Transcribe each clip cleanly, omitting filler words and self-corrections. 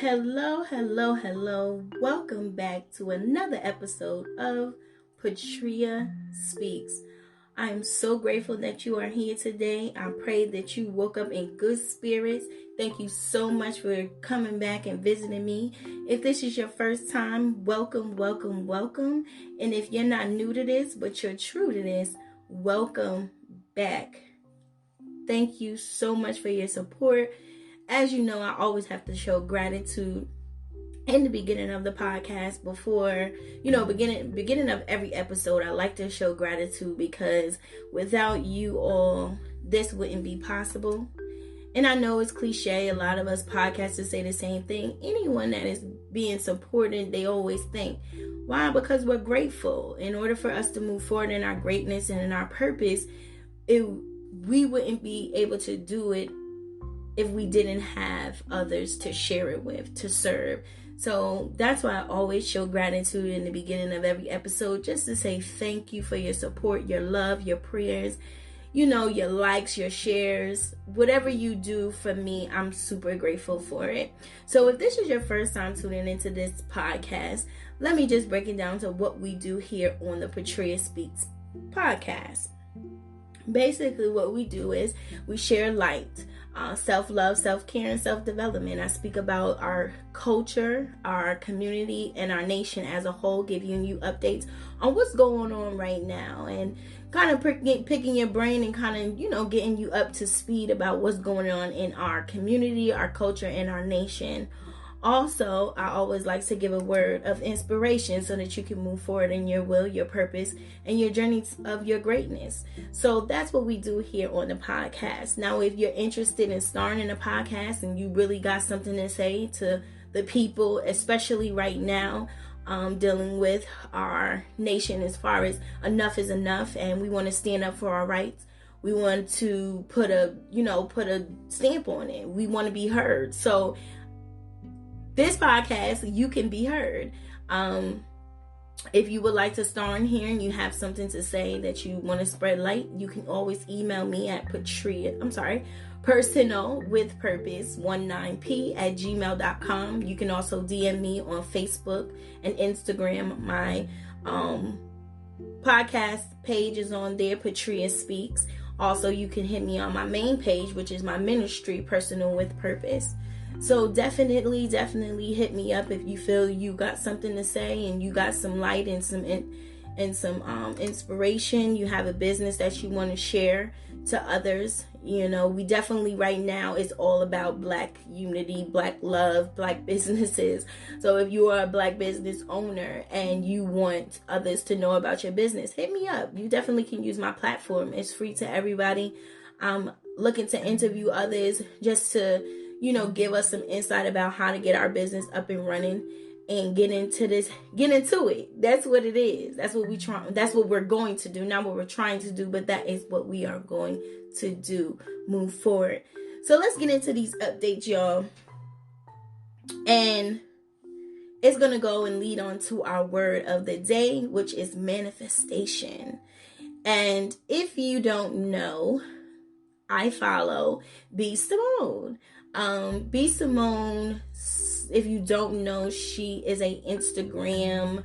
Hello, hello, hello. Welcome back to another episode of PatriaSpeaks. I am so grateful that you are here today. I pray that you woke up in good spirits. Thank you so much for coming back and visiting me. If this is your first time, welcome, welcome, welcome. And if you're not new to this, but you're true to this, welcome back. Thank you so much for your support. As you know, I always have to show gratitude in the beginning of the podcast. Before, beginning of every episode, I like to show gratitude because without you all, this wouldn't be possible. And I know it's cliche. A lot of us podcasters say the same thing. Anyone that is being supported, they always think, why? Because we're grateful. In order for us to move forward in our greatness and in our purpose, we wouldn't be able to do it if we didn't have others to share it with, to serve. So that's why I always show gratitude in the beginning of every episode, just to say thank you for your support, your love, your prayers, your likes, your shares, whatever you do for me, I'm super grateful for it. So if this is your first time tuning into this podcast, let me just break it down to what we do here on the PatriaSpeaks podcast. Basically, what we do is we share light, self-love, self-care, and self-development. I speak about our culture, our community, and our nation as a whole, giving you updates on what's going on right now and kind of picking your brain and kind of, getting you up to speed about what's going on in our community, our culture, and our nation. Also, I always like to give a word of inspiration so that you can move forward in your will, your purpose, and your journey of your greatness. So that's what we do here on the podcast. Now, if you're interested in starting in a podcast and you really got something to say to the people, especially right now, dealing with our nation as far as enough is enough and we want to stand up for our rights. We want to put a stamp on it. We want to be heard. So this podcast, you can be heard. If you would like to star in here and you have something to say that you want to spread light, you can always email me at Personalwithpurpose19p@gmail.com. You can also DM me on Facebook and Instagram. My podcast page is on there, PatriaSpeaks. Also, you can hit me on my main page, which is my ministry, Personal with Purpose. So definitely hit me up if you feel you got something to say and you got some light and some inspiration. You have a business that you want to share to others. We definitely right now it's all about Black unity, Black love, Black businesses. So if you are a Black business owner and you want others to know about your business, hit me up. You definitely can use my platform. It's free to everybody. I'm looking to interview others just to give us some insight about how to get our business up and running and get into it. That's what it is. That's what we're going to do. Not what we're trying to do, but that is what we are going to do. Move forward. So let's get into these updates, y'all. And it's going to go and lead on to our word of the day, which is manifestation. And if you don't know, I follow B. Simone. B. Simone, if you don't know, she is a Instagram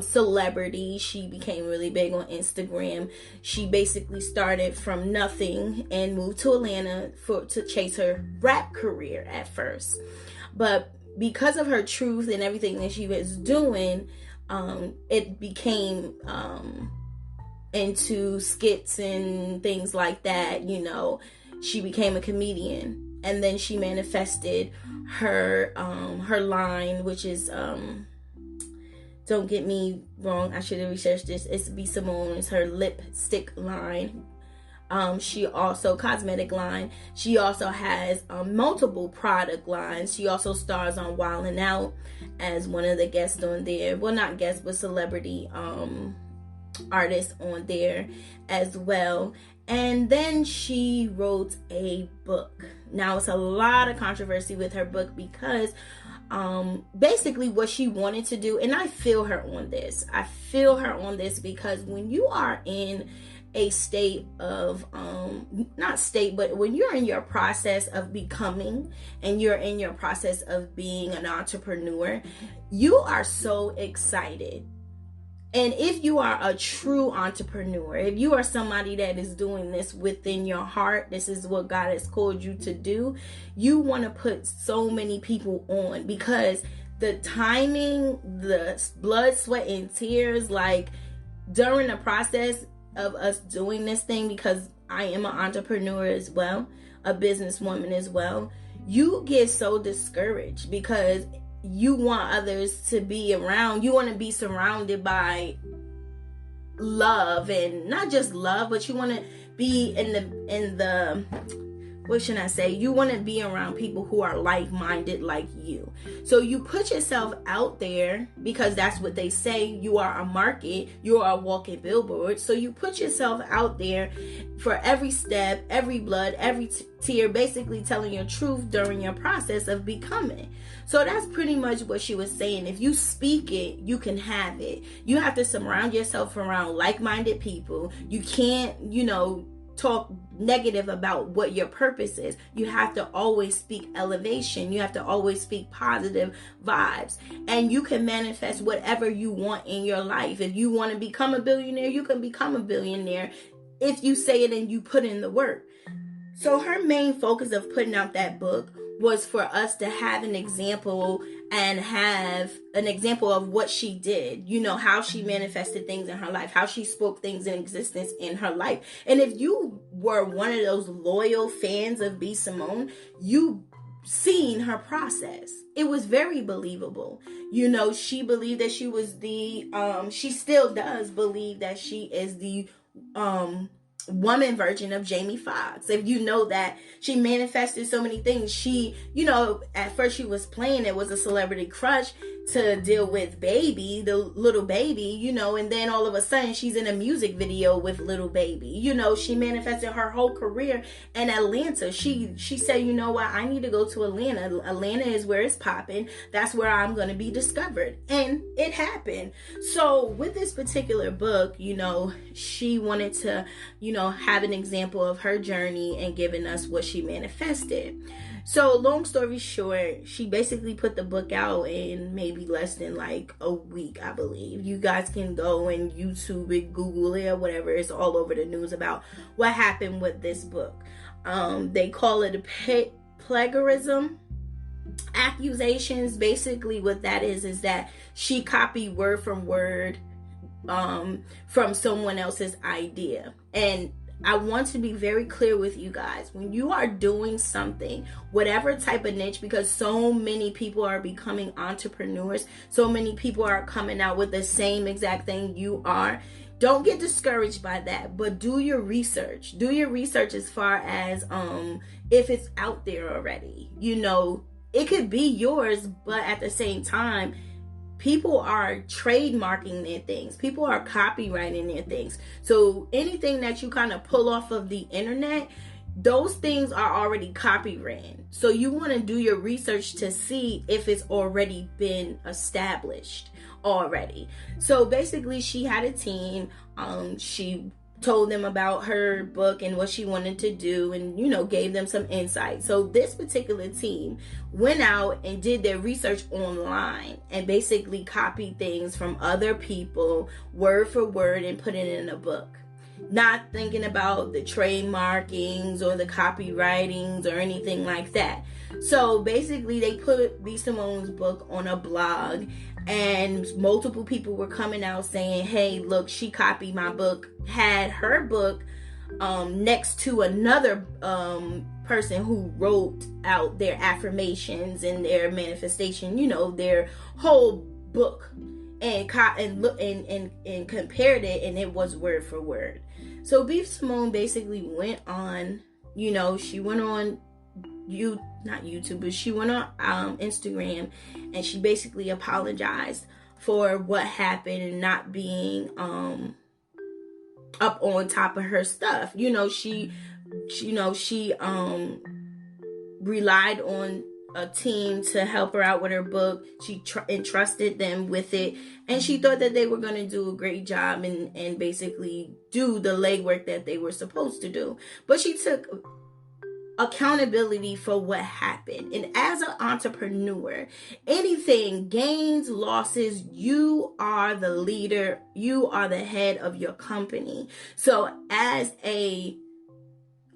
celebrity. She became really big on Instagram. She basically started from nothing and moved to Atlanta to chase her rap career at first. But because of her truth and everything that she was doing, it became into skits and things like that. She became a comedian. And then she manifested her line, which is, don't get me wrong, I should have researched this. It's B. Simone, it's her lipstick line. She also, cosmetic line. She also has multiple product lines. She also stars on Wild 'N Out as one of the guests on there. Well, not guests, but celebrity artists on there as well. And then she wrote a book. Now, it's a lot of controversy with her book because basically what she wanted to do, and I feel her on this because when you are in a state of not state, but when you're in your process of becoming and you're in your process of being an entrepreneur, you are so excited. And if you are a true entrepreneur, if you are somebody that is doing this within your heart, this is what God has called you to do, you want to put so many people on, because the timing, the blood, sweat, and tears, like during the process of us doing this thing, because I am an entrepreneur as well, a businesswoman as well, you get so discouraged because you want others to be around. You want to be surrounded by love, and not just love, but you want to be in the what should I say? You want to be around people who are like-minded like you. So you put yourself out there, because that's what they say. You are a market. You are a walking billboard. So you put yourself out there for every step, every blood, every tear, basically telling your truth during your process of becoming. So that's pretty much what she was saying. If you speak it, you can have it. You have to surround yourself around like-minded people. You can't, talk negative about what your purpose is. You have to always speak elevation. You have to always speak positive vibes. And you can manifest whatever you want in your life. If you want to become a billionaire, you can become a billionaire if you say it and you put in the work. So her main focus of putting out that book was for us to have an example, and have an example of what she did, how she manifested things in her life, how she spoke things in existence in her life. And if you were one of those loyal fans of B. Simone, you seen her process. It was very believable. She believed that she was she still does believe that she is the woman version of Jamie Foxx. If you know that she manifested so many things. She, at first she was playing it was a celebrity crush to deal with Baby, the little baby, and then all of a sudden she's in a music video with little baby. She manifested her whole career in Atlanta. She said, you know what, I need to go to Atlanta. Atlanta is where it's popping. That's where I'm going to be discovered. And it happened. So with this particular book, she wanted to, have an example of her journey and giving us what she manifested. So long story short, she basically put the book out in maybe less than like a week, I believe. You guys can go and YouTube it, Google it, or whatever. It's all over the news about what happened with this book. They call it a plagiarism accusations. Basically what that is that she copied word from word from someone else's idea. And I want to be very clear with you guys. When you are doing something, whatever type of niche, because so many people are becoming entrepreneurs, so many people are coming out with the same exact thing you are, don't get discouraged by that, but do your research. Do your research as far as if it's out there already. It could be yours, but at the same time, people are trademarking their things. People are copywriting their things. So anything that you kind of pull off of the internet, those things are already copywritten. So you want to do your research to see if it's already been established already. So basically she had a team. She told them about her book and what she wanted to do, and gave them some insight. So this particular team went out and did their research online and basically copied things from other people word for word and put it in a book, not thinking about the trademarkings or the copywritings or anything like that. So basically they put B. Simone's book on a blog, and multiple people were coming out saying, hey, look, she copied my book, had her book next to another person who wrote out their affirmations and their manifestation, their whole book, and compared it, and it was word for word. So B. Simone basically went on, she went on not YouTube, but she went on Instagram, and she basically apologized for what happened and not being up on top of her stuff. She relied on a team to help her out with her book. She entrusted them with it, and she thought that they were going to do a great job and basically do the legwork that they were supposed to do. But she took accountability for what happened. And as an entrepreneur, anything, gains, losses, you are the leader, you are the head of your company. So as a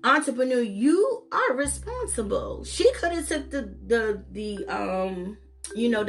entrepreneur, you are responsible. She could have took the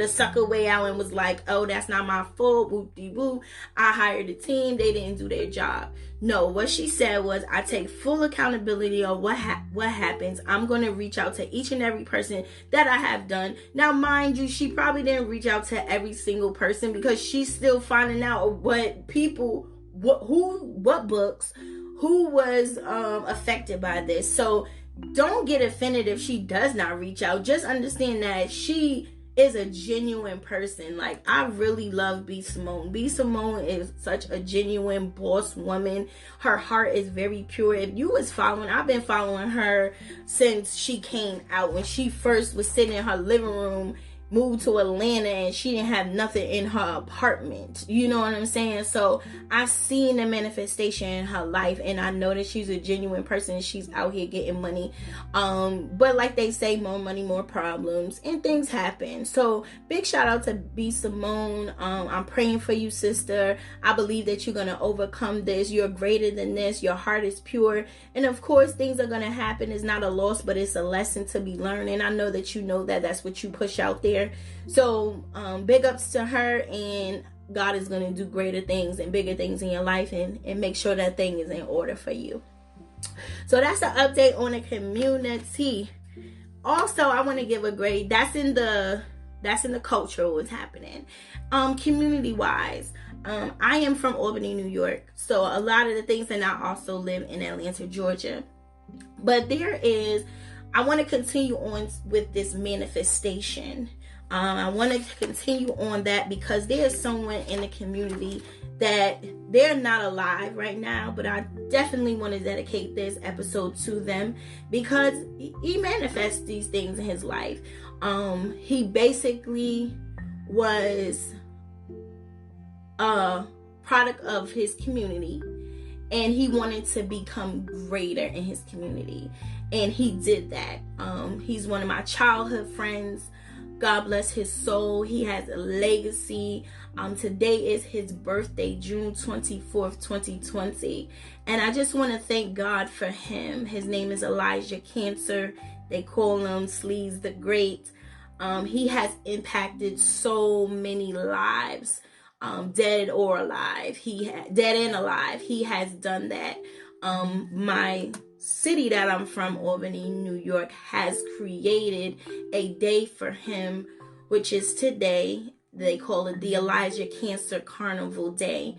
sucker way out and was like, oh, that's not my fault, whoop-de-woo, I hired a team, they didn't do their job. No, what she said was, I take full accountability of what happens. I'm going to reach out to each and every person that I have done. Now, mind you, she probably didn't reach out to every single person, because she's still finding out what people, what books, who was affected by this. So don't get offended if she does not reach out. Just understand that she is a genuine person. Like, I really love B. Simone. B. Simone is such a genuine boss woman. Her heart is very pure. If you was following, I've been following her since she came out. When she first was sitting in her living room, moved to Atlanta, and she didn't have nothing in her apartment. You know what I'm saying? So I've seen the manifestation in her life, and I know that she's a genuine person and she's out here getting money. But like they say, more money, more problems, and things happen. So big shout out to B. Simone. I'm praying for you, sister. I believe that you're going to overcome this. You're greater than this. Your heart is pure. And of course, things are going to happen. It's not a loss, but it's a lesson to be learned. And I know that you know that. That's what you push out there. So big ups to her, and God is going to do greater things and bigger things in your life, and make sure that thing is in order for you. So that's an update on the community. Also, I want to give a grade. That's in the culture, what's happening. Community wise, I am from Albany, New York. So a lot of the things, and I also live in Atlanta, Georgia. But I want to continue on with this manifestation. I want to continue on that because there's someone in the community that they're not alive right now, but I definitely want to dedicate this episode to them because he manifests these things in his life. He basically was a product of his community, and he wanted to become greater in his community, and he did that. He's one of my childhood friends. God bless his soul. He has a legacy. Today is his birthday, June 24th, 2020. And I just want to thank God for him. His name is Elijah Cancer. They call him Sleaze the Great. He has impacted so many lives, dead or alive. Dead and alive. He has done that. My city that I'm from, Albany, New York, has created a day for him, which is today. They call it the Elijah Cancer Carnival Day.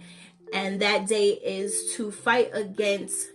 And that day is to fight against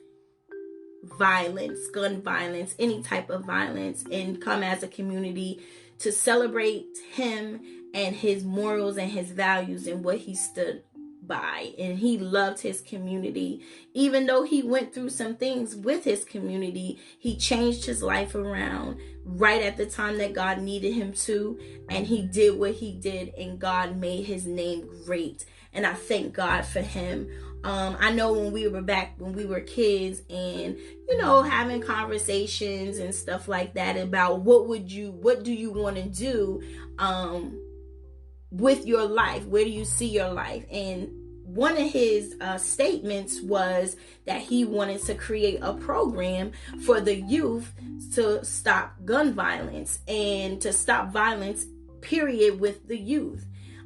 violence, gun violence, any type of violence, and come as a community to celebrate him and his morals and his values and what he stood by. And he loved his community. Even though he went through some things with his community, he changed his life around right at the time that God needed him to, and he did what he did, and God made his name great. And I thank God for him. I know when we were kids, and having conversations and stuff like that about what do you want to do with your life? Where do you see your life? And one of his statements was that he wanted to create a program for the youth to stop gun violence and to stop violence, period, with the youth.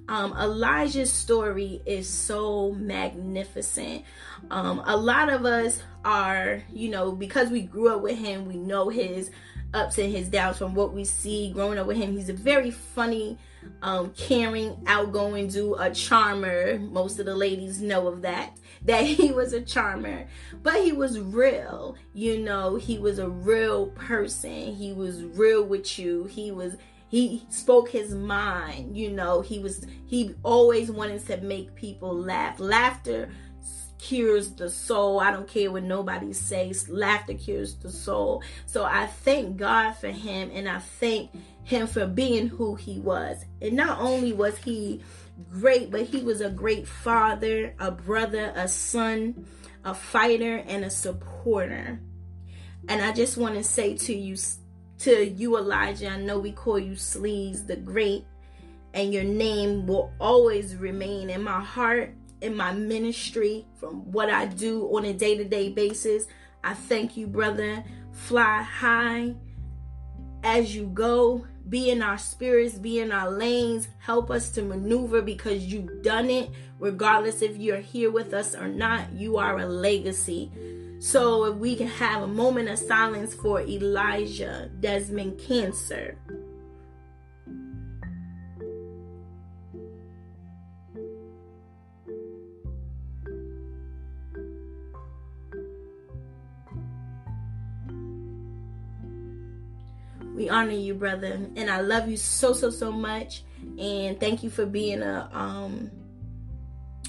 Elijah's story is so magnificent. A lot of us are, because we grew up with him, we know his ups and his downs from what we see growing up with him. He's a very funny, caring, outgoing dude, a charmer. Most of the ladies know of that he was a charmer, but he was real. He was a real person. He was real with you. He spoke his mind. He always wanted to make people laugh. Laughter cures the soul. I don't care what nobody says. Laughter cures the soul. So I thank God for him, and I thank him for being who he was. And not only was he great, but he was a great father, a brother, a son, a fighter, and a supporter. And I just want to say to you, Elijah, I know we call you Sleaze the Great, and your name will always remain in my heart, in my ministry, from what I do on a day-to-day basis. I thank you, brother. Fly high as you go. Be in our spirits, be in our lanes. Help us to maneuver, because you've done it. Regardless if you're here with us or not, you are a legacy. So if we can have a moment of silence for Elijah Desmond Cancer. We honor you, brother, and I love you so much. And thank you for being a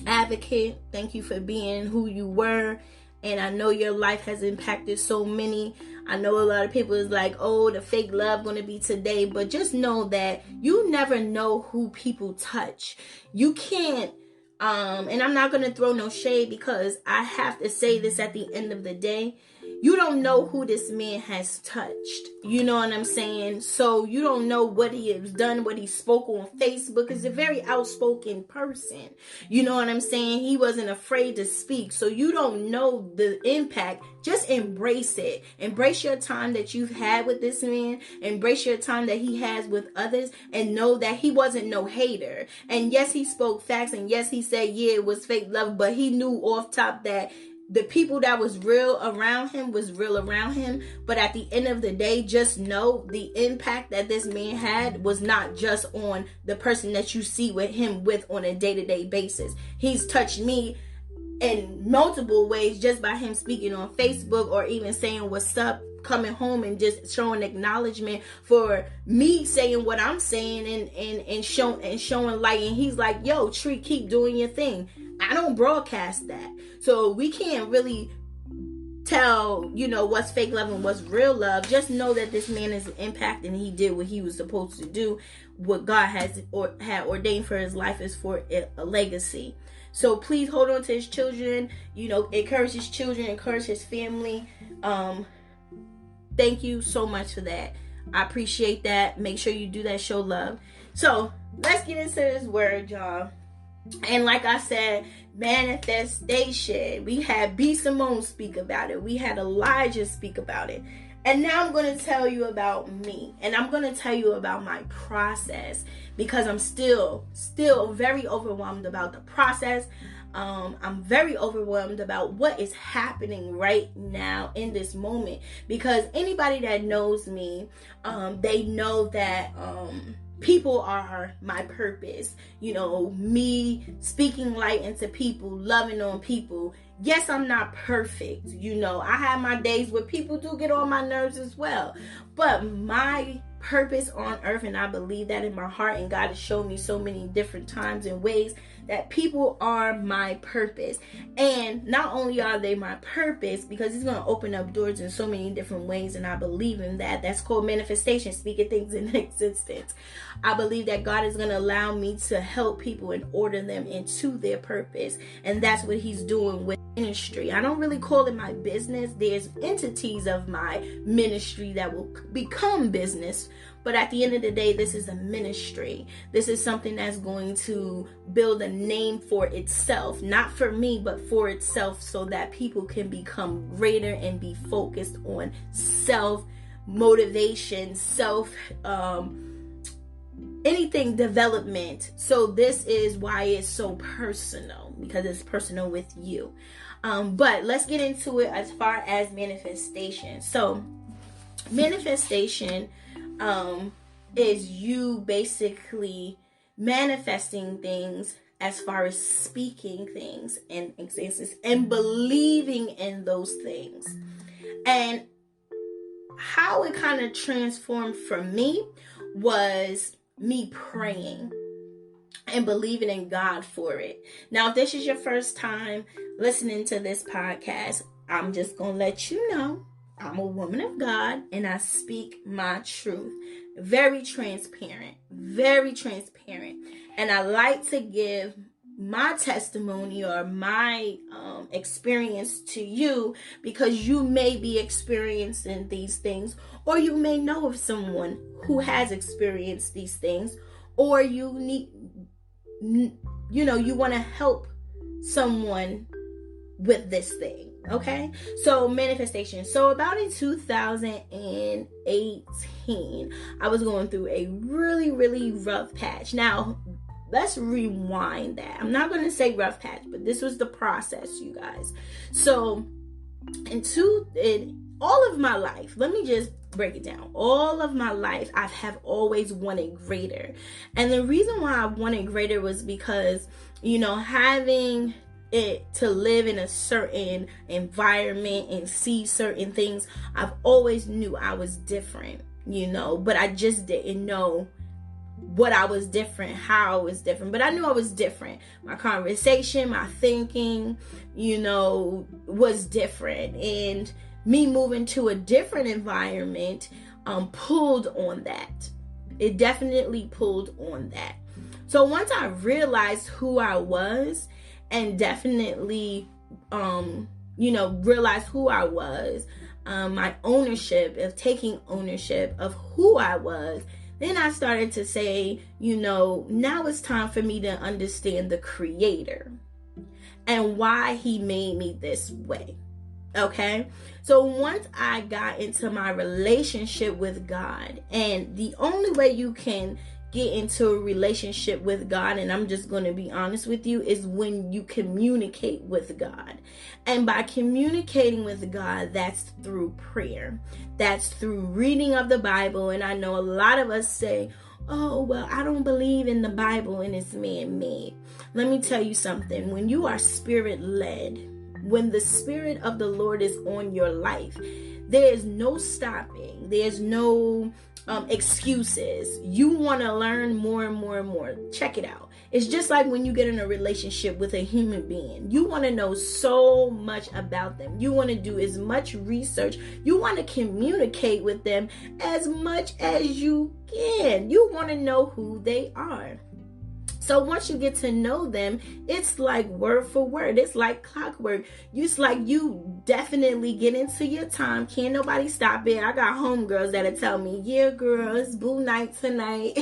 advocate. Thank you for being who you were. And I know your life has impacted so many. I know a lot of people is like, oh, the fake love gonna be today. But just know that you never know who people touch. You can't, and I'm not gonna throw no shade, because I have to say this at the end of the day. You don't know who this man has touched. You know what I'm saying? So you don't know what he has done, what he spoke on Facebook. He's a very outspoken person. You know what I'm saying? He wasn't afraid to speak. So you don't know the impact. Just embrace it. Embrace your time that you've had with this man. Embrace your time that he has with others. And know that he wasn't no hater. And yes, he spoke facts. And yes, he said, yeah, it was fake love. But he knew off top that the people that was real around him was real around him. But at the end of the day, just know the impact that this man had was not just on the person that you see with him with on a day-to-day basis. He's touched me in multiple ways just by him speaking on Facebook, or even saying what's up, coming home and just showing acknowledgement for me saying what I'm saying, and showing light. And he's like, yo, Tree, keep doing your thing. I don't broadcast that. So we can't really tell, what's fake love and what's real love. Just know that this man is an impact, and he did what he was supposed to do. What God had ordained for his life is for a legacy. So please hold on to his children, encourage his children, encourage his family. Thank you so much for that. I appreciate that. Make sure you do that, show love. So let's get into this word, y'all. And like I said, manifestation. We had B. Simone speak about it. We had Elijah speak about it. And now I'm going to tell you about me. And I'm going to tell you about my process, because I'm still very overwhelmed about the process. I'm very overwhelmed about what is happening right now in this moment. Because anybody that knows me, they know that people are my purpose. Me speaking light into people, loving on people. Yes, I'm not perfect. I have my days where people do get on my nerves as well. But my purpose on earth, and I believe that in my heart, and God has shown me so many different times and ways that people are my purpose. And not only are they my purpose, because it's going to open up doors in so many different ways, and I believe in that. That's called manifestation, speaking things in existence. I believe that God is going to allow me to help people and order them into their purpose, and that's what he's doing with ministry. I don't really call it my business. There's entities of my ministry that will become business, but at the end of the day, this is a ministry. This is something that's going to build a name for itself, not for me, but for itself, so that people can become greater and be focused on self-motivation, anything development. So this is why it's so personal, because it's personal with you. But let's get into it as far as manifestation. So manifestation is you basically manifesting things as far as speaking things and existence and believing in those things. And how it kind of transformed for me was me praying. and believing in God for it. Now, if this is your first time listening to this podcast, I'm just going to let you know I'm a woman of God and I speak my truth. Very transparent, very transparent. And I like to give my testimony or my experience to you because you may be experiencing these things, or you may know of someone who has experienced these things, or you want to help someone with this thing. Okay, so manifestation. So about in 2018, I was going through a really, really rough patch. Now, let's rewind that. I'm not going to say rough patch, but this was the process, you guys. So in all of my life, let me just break it down. All of my life, I have always wanted greater. And the reason why I wanted greater was because, having it to live in a certain environment and see certain things, I've always knew I was different, but I just didn't know what I was different, how I was different, but I knew I was different. My conversation, my thinking, was different, and me moving to a different environment pulled on that. It definitely pulled on that. So once I realized who I was, and definitely, realize who I was, my ownership of taking ownership of who I was, then I started to say, now it's time for me to understand the Creator and why He made me this way. Okay? So once I got into my relationship with God, and the only way you can get into a relationship with God, and I'm just going to be honest with you, is when you communicate with God. And by communicating with God, that's through prayer. That's through reading of the Bible. And I know a lot of us say, oh, well, I don't believe in the Bible and it's man-made. Let me tell you something. When you are spirit-led, when the Spirit of the Lord is on your life, there is no stopping. There's no excuses. You want to learn more and more and more. Check it out. It's just like when you get in a relationship with a human being. You want to know so much about them. You want to do as much research. You want to communicate with them as much as you can. You want to know who they are. So once you get to know them, it's like word for word. It's like clockwork. It's like you definitely get into your time. Can't nobody stop it. I got homegirls that'll tell me, yeah, girl, it's boo night tonight.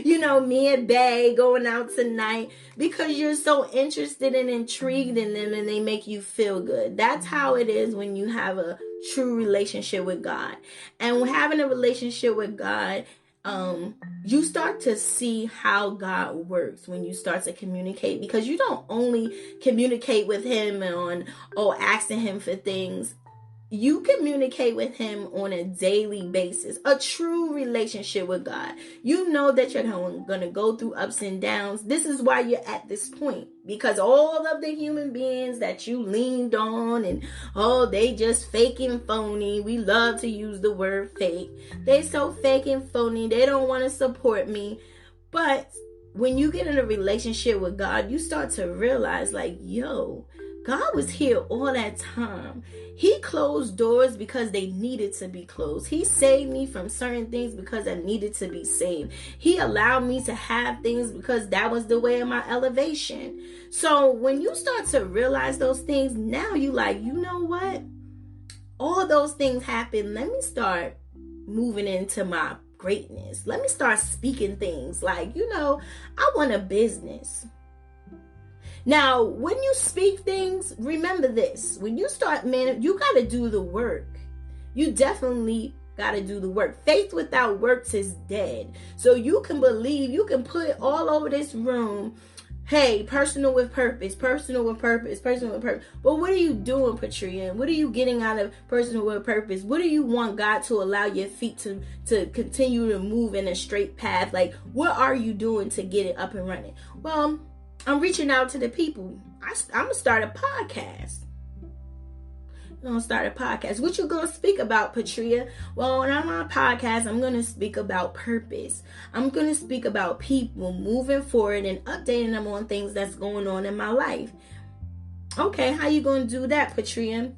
Me and Bae going out tonight, because you're so interested and intrigued in them and they make you feel good. That's how it is when you have a true relationship with God. And when having a relationship with God, you start to see how God works when you start to communicate, because you don't only communicate with Him asking Him for things. You communicate with Him on a daily basis. A true relationship with God. You know that you're going to go through ups and downs. This is why you're at this point. Because all of the human beings that you leaned on and, they just fake and phony. We love to use the word fake. They so fake and phony. They don't want to support me. But when you get in a relationship with God, you start to realize God was here all that time. He closed doors because they needed to be closed. He saved me from certain things because I needed to be saved. He allowed me to have things because that was the way of my elevation. So when you start to realize those things, now you you know what? All those things happen. Let me start moving into my greatness. Let me start speaking things I want a business. Now, when you speak things, remember this. When you start, you got to do the work. You definitely got to do the work. Faith without works is dead. So you can believe, you can put all over this room, hey, personal with purpose, personal with purpose, personal with purpose. But what are you doing, Patria? What are you getting out of personal with purpose? What do you want God to allow your feet to continue to move in a straight path? What are you doing to get it up and running? Well, I'm reaching out to the people. I'm going to start a podcast. We're going to start a podcast. What you going to speak about, Patria? Well, on my podcast, I'm going to speak about purpose. I'm going to speak about people moving forward and updating them on things that's going on in my life. Okay, how you going to do that, Patria?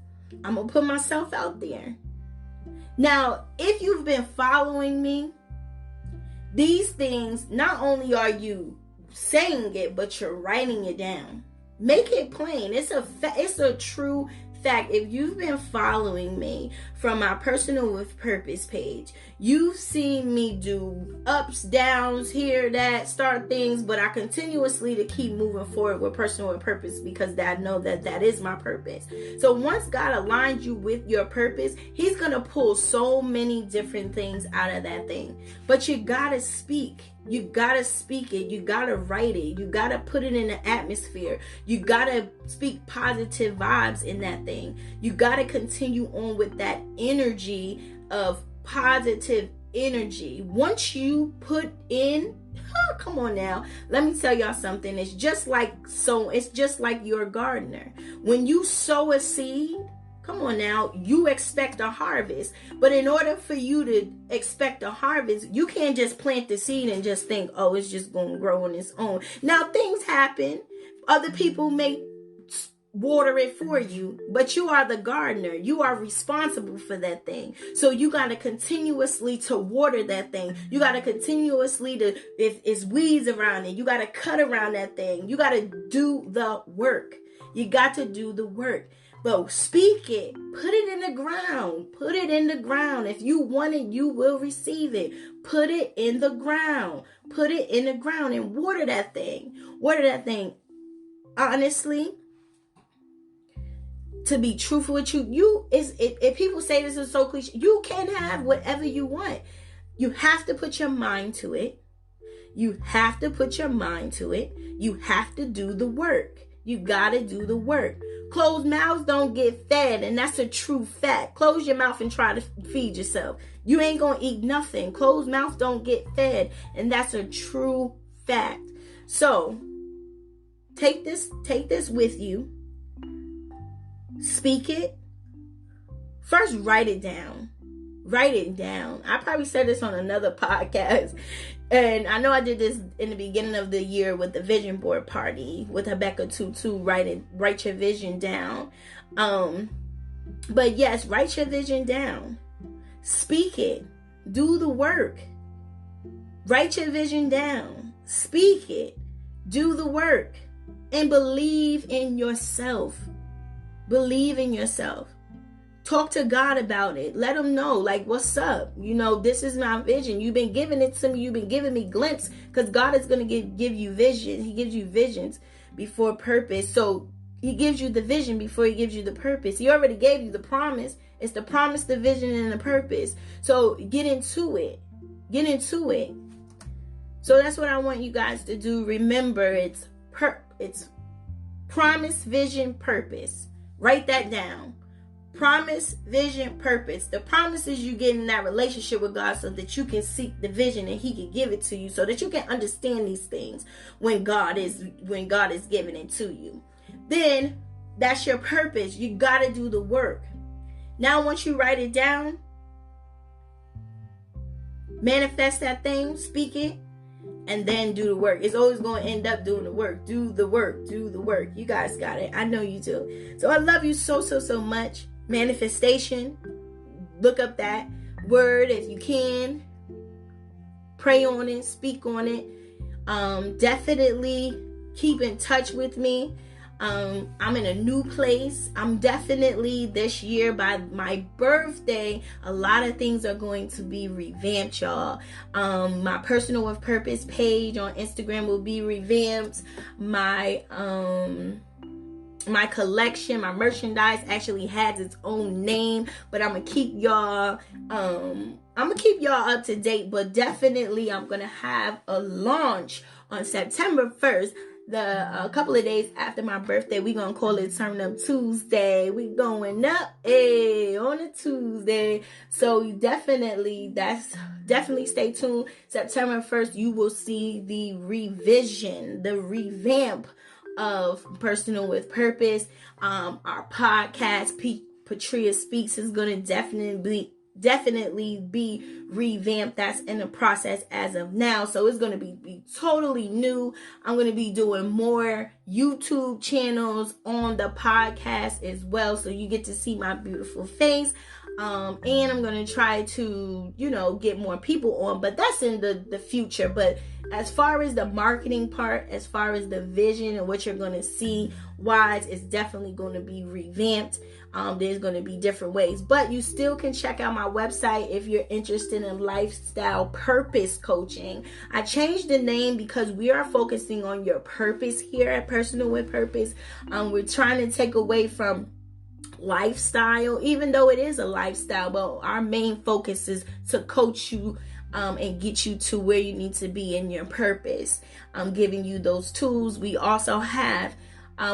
I'm going to put myself out there. Now, if you've been following me, these things, not only are you saying it, but you're writing it down. Make it plain. It's a true fact. If you've been following me from my Personal with Purpose page, you've seen me do ups, downs, here, that, start things, but I continuously to keep moving forward with Personal with Purpose because I know that is my purpose. So once God aligns you with your purpose, he's going to pull so many different things out of that thing. But you got to speak. You got to speak it. You got to write it. You got to put it in the atmosphere. You got to speak positive vibes in that thing. You got to continue on with that energy of positive energy. Once you put in, come on now, let me tell y'all something. It's just like you're a gardener. When you sow a seed, come on now, you expect a harvest. But in order for you to expect a harvest, you can't just plant the seed and just think, oh, it's just going to grow on its own. Now, things happen. Other people may water it for you, but you are the gardener. You are responsible for that thing. So you got to continuously to water that thing. You got to continuously to, if it's weeds around it, you got to cut around that thing. You got to do the work. You got to do the work. But speak it. Put it in the ground. Put it in the ground. If you want it, you will receive it. Put it in the ground. Put it in the ground and water that thing. Water that thing. Honestly, to be truthful with you, if people say this is so cliche, you can have whatever you want. You have to put your mind to it. You have to put your mind to it. You have to do the work. You got to do the work. Closed mouths don't get fed, and that's a true fact. Close your mouth and try to feed yourself. You ain't going to eat nothing. Closed mouths don't get fed, and that's a true fact. So, take this with you. Speak it. First, write it down. Write it down. I probably said this on another podcast. And I know I did this in the beginning of the year with the vision board party with Rebecca Tutu. Write your vision down. But yes, write your vision down. Speak it. Do the work. Write your vision down. Speak it. Do the work. And believe in yourself. Believe in yourself. Talk to God about it. Let him know, like, what's up? You know, this is my vision. You've been giving it to me. You've been giving me glimpses, because God is going to give you vision. He gives you visions before purpose. So he gives you the vision before he gives you the purpose. He already gave you the promise. It's the promise, the vision, and the purpose. So get into it. Get into it. So that's what I want you guys to do. Remember, it's promise, vision, purpose. Write that down. Promise, vision, purpose. The promise is you get in that relationship with God so that you can seek the vision and he can give it to you, so that you can understand these things when God is giving it to you. Then that's your purpose. You got to do the work. Now, once you write it down, manifest that thing, speak it, and then do the work. It's always going to end up doing the work. Do the work. Do the work. You guys got it. I know you do. So I love you so much. Manifestation. Look up that word if you can. Pray on it. Speak on it. Definitely keep in touch with me. I'm in a new place. I'm definitely this year, by my birthday, a lot of things are going to be revamped, y'all. My Personal with Purpose page on Instagram will be revamped. My collection, my merchandise actually has its own name, but I'm gonna keep y'all up to date. But definitely I'm gonna have a launch on September 1st. A couple of days after my birthday. We're going to call it Turn Up Tuesday. We going up on a Tuesday. So definitely stay tuned. September 1st, you will see the revision, the revamp of Personal with Purpose. Our podcast, PatriaSpeaks is going to definitely be revamped. That's in the process as of now. So it's going to be totally new. I'm going to be doing more YouTube channels on the podcast as well. So you get to see my beautiful face. And I'm going to try to, get more people on, but that's in the future. But as far as the marketing part, as far as the vision and what you're going to see wise, it's definitely going to be revamped. There's going to be different ways, but you still can check out my website if you're interested in lifestyle purpose coaching. I changed the name because we are focusing on your purpose here at Personal with Purpose. We're trying to take away from lifestyle, even though it is a lifestyle, but our main focus is to coach you and get you to where you need to be in your purpose. I'm giving you those tools. We also have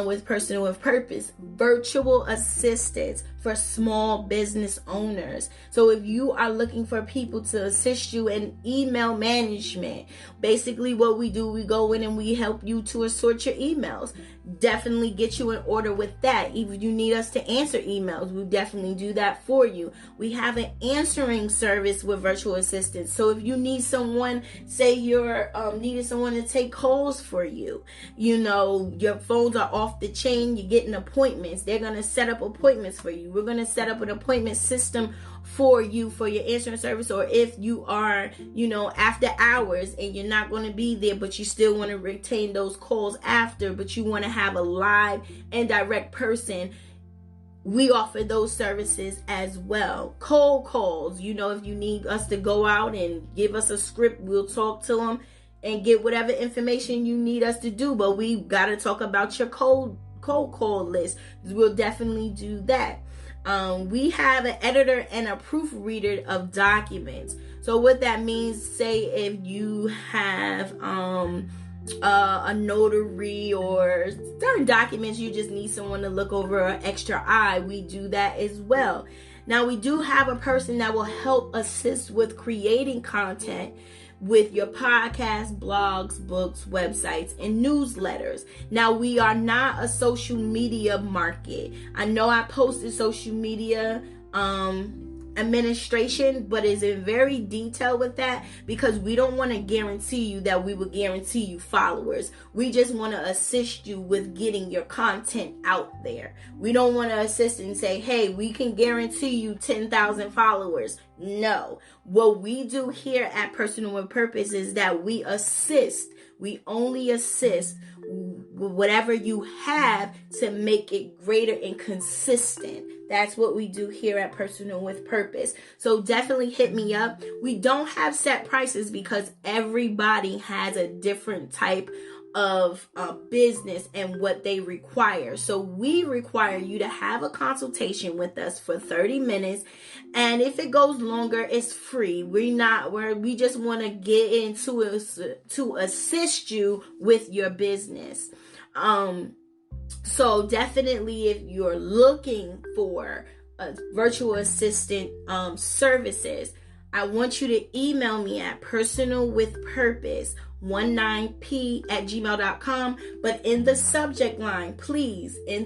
with Personal with Purpose, virtual assistants for small business owners. So if you are looking for people to assist you in email management, basically what we do, we go in and we help you to assort your emails. Definitely get you in order with that. If you need us to answer emails, we definitely do that for you. We have an answering service with virtual assistants. So if you need someone, say you're needing someone to take calls for you, your phones are off the chain, you're getting appointments. They're going to set up appointments for you. We're going to set up an appointment system for you for your answering service. Or if you are, after hours and you're not going to be there, but you still want to retain those calls after, but you want to have a live and direct person, we offer those services as well. Cold calls, if you need us to go out and give us a script, we'll talk to them and get whatever information you need us to do. But we got to talk about your cold call list. We'll definitely do that. We have an editor and a proofreader of documents. So what that means, say if you have a notary or certain documents, you just need someone to look over an extra eye, we do that as well. Now we do have a person that will help assist with creating content with your podcast, blogs, books, websites, and newsletters. Now, we are not a social media market. I know I posted social media administration, but is in very detail with that because we don't want to guarantee you that we will guarantee you followers. We just want to assist you with getting your content out there. We don't want to assist and say, hey, we can guarantee you 10,000 followers. No. What we do here at Personal with Purpose is that we assist. We only assist whatever you have to make it greater and consistent. That's what we do here at Personal with Purpose. So definitely hit me up. We don't have set prices because everybody has a different type of business and what they require. So we require you to have a consultation with us for 30 minutes. And if it goes longer, it's free. We just want to get into it to assist you with your business. So definitely if you're looking for a virtual assistant services, I want you to email me at personalwithpurpose19p@gmail.com. But in the subject line, please, I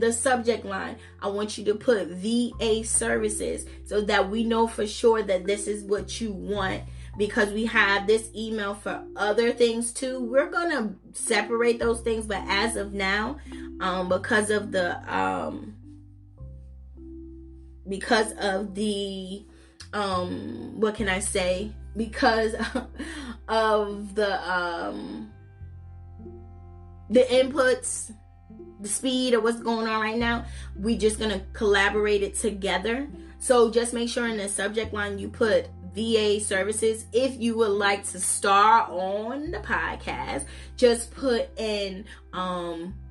want you to put VA services so that we know for sure that this is what you want. Because we have this email for other things too. We're going to separate those things. But as of now, because of the what can I say? Because of the inputs, the speed of what's going on right now, we just going to collaborate it together. So just make sure in the subject line you put VA services. If you would like to star on the podcast, just put in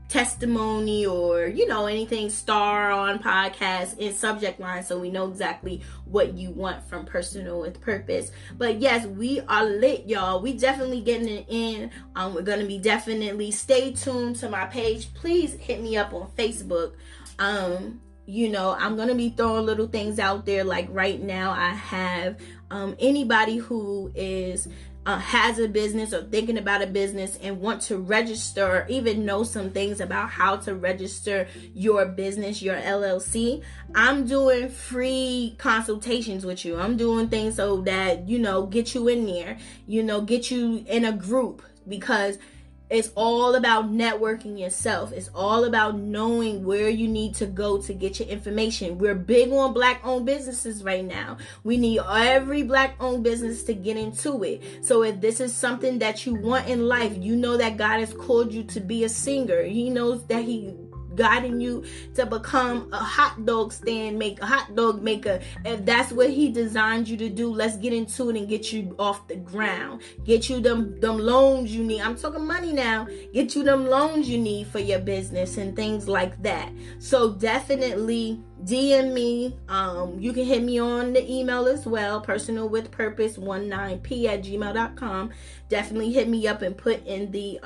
testimony or anything star on podcast in subject line so we know exactly what you want from Personal with Purpose. But yes, we are lit, y'all. We definitely getting it in. We're going to be definitely stay tuned to my page. Please hit me up on Facebook. I'm going to be throwing little things out there. Like right now I have anybody who is has a business or thinking about a business and want to register or even know some things about how to register your business, your LLC, I'm doing free consultations with you. I'm doing things so that, get you in there, get you in a group, because it's all about networking yourself. It's all about knowing where you need to go to get your information. We're big on Black-owned businesses right now. We need every Black-owned business to get into it. So if this is something that you want in life, you know that God has called you to be a singer. He knows that He guiding you to become a hot dog maker. If that's what He designed you to do, let's get into it and get you off the ground. Get you them loans you need. I'm talking money now. Get you them loans you need for your business and things like that. So definitely DM me. You can hit me on the email as well, personalwithpurpose19p@gmail.com. Definitely hit me up and put in the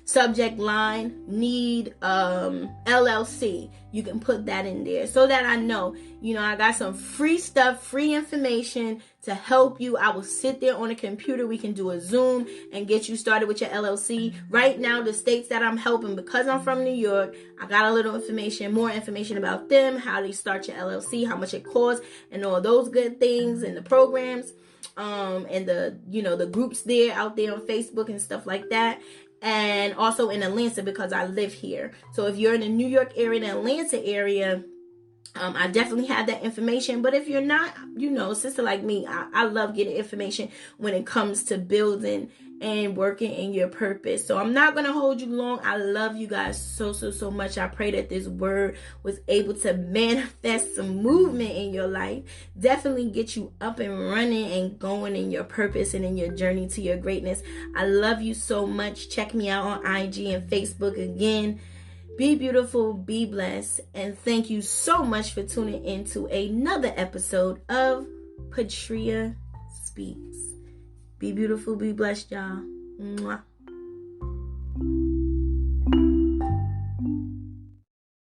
subject line, need LLC. You can put that in there so that I know, I got some free stuff, free information to help you. I will sit there on a computer. We can do a Zoom and get you started with your LLC. Right now, the states that I'm helping, because I'm from New York, I got a little more information about them, how they start your LLC, how much it costs, and all those good things, and the programs, and the groups out there on Facebook and stuff like that. And also in Atlanta, because I live here. So if you're in the New York area, the Atlanta area, I definitely have that information. But if you're not, sister like me, I love getting information when it comes to building and working in your purpose. So I'm not going to hold you long. I love you guys so much. I pray that this word was able to manifest some movement in your life. Definitely get you up and running and going in your purpose and in your journey to your greatness. I love you so much. Check me out on IG and Facebook again. Be beautiful, be blessed, and thank you so much for tuning in to another episode of PatriaSpeaks. Be beautiful, be blessed, y'all. Mwah.